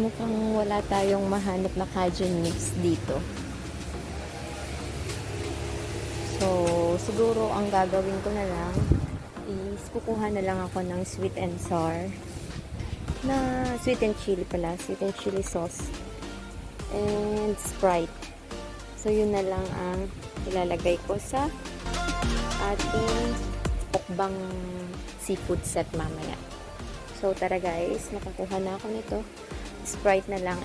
mukhang wala tayong mahanap na Cajun mix dito. So, siguro ang gagawin ko na lang is kukuha na lang ako ng sweet and sour na sweet and chili pala, sweet and chili sauce and Sprite. So, yun na lang ang ilalagay ko sa ating mukbang seafood set mamaya. So, tara guys, nakakuha na ako nito. Sprite na lang.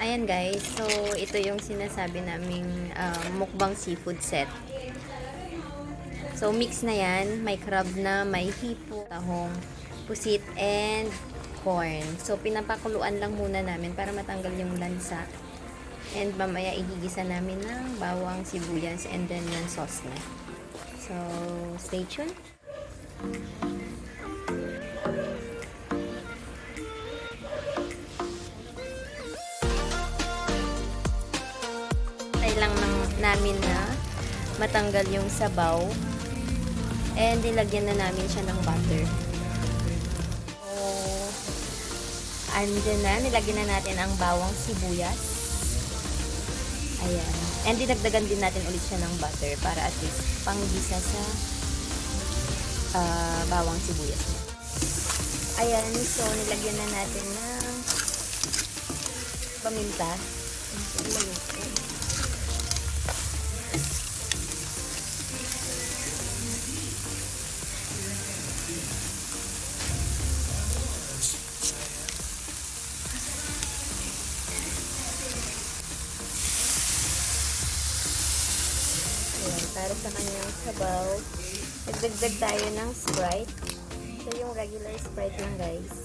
Ayan guys, so ito yung sinasabi naming mukbang seafood set. So mix na yan, may crab na, may hipo, tahong, pusit, and corn. So pinapakuluan lang muna namin para matanggal yung lansa. And mamaya igigisa namin ng bawang, sibuyas, and then yung sauce na. So stay tuned. Lang namin na matanggal yung sabaw and nilagyan na namin siya ng butter. So, andyan na, nilagyan na natin ang bawang sibuyas. Ayan. And dinagdagan din natin ulit siya ng butter para at least panggisa sa bawang sibuyas niya. Ayan, so nilagyan na natin ng paminta. Para sa kanyang sabaw, nagdagdag tayo ng Sprite. So, yung regular Sprite lang, guys.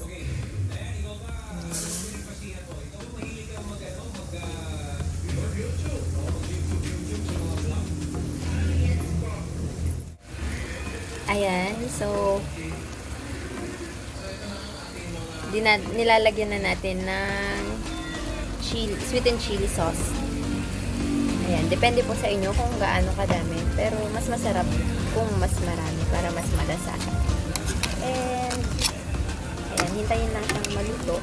Ayan. So, nilalagyan na natin ng sweet and chili sauce. Ayan, depende po sa inyo kung gaano kadami. Pero mas masarap kung mas marami para mas malasa. And, ayan, hintayin lang siyang maluto.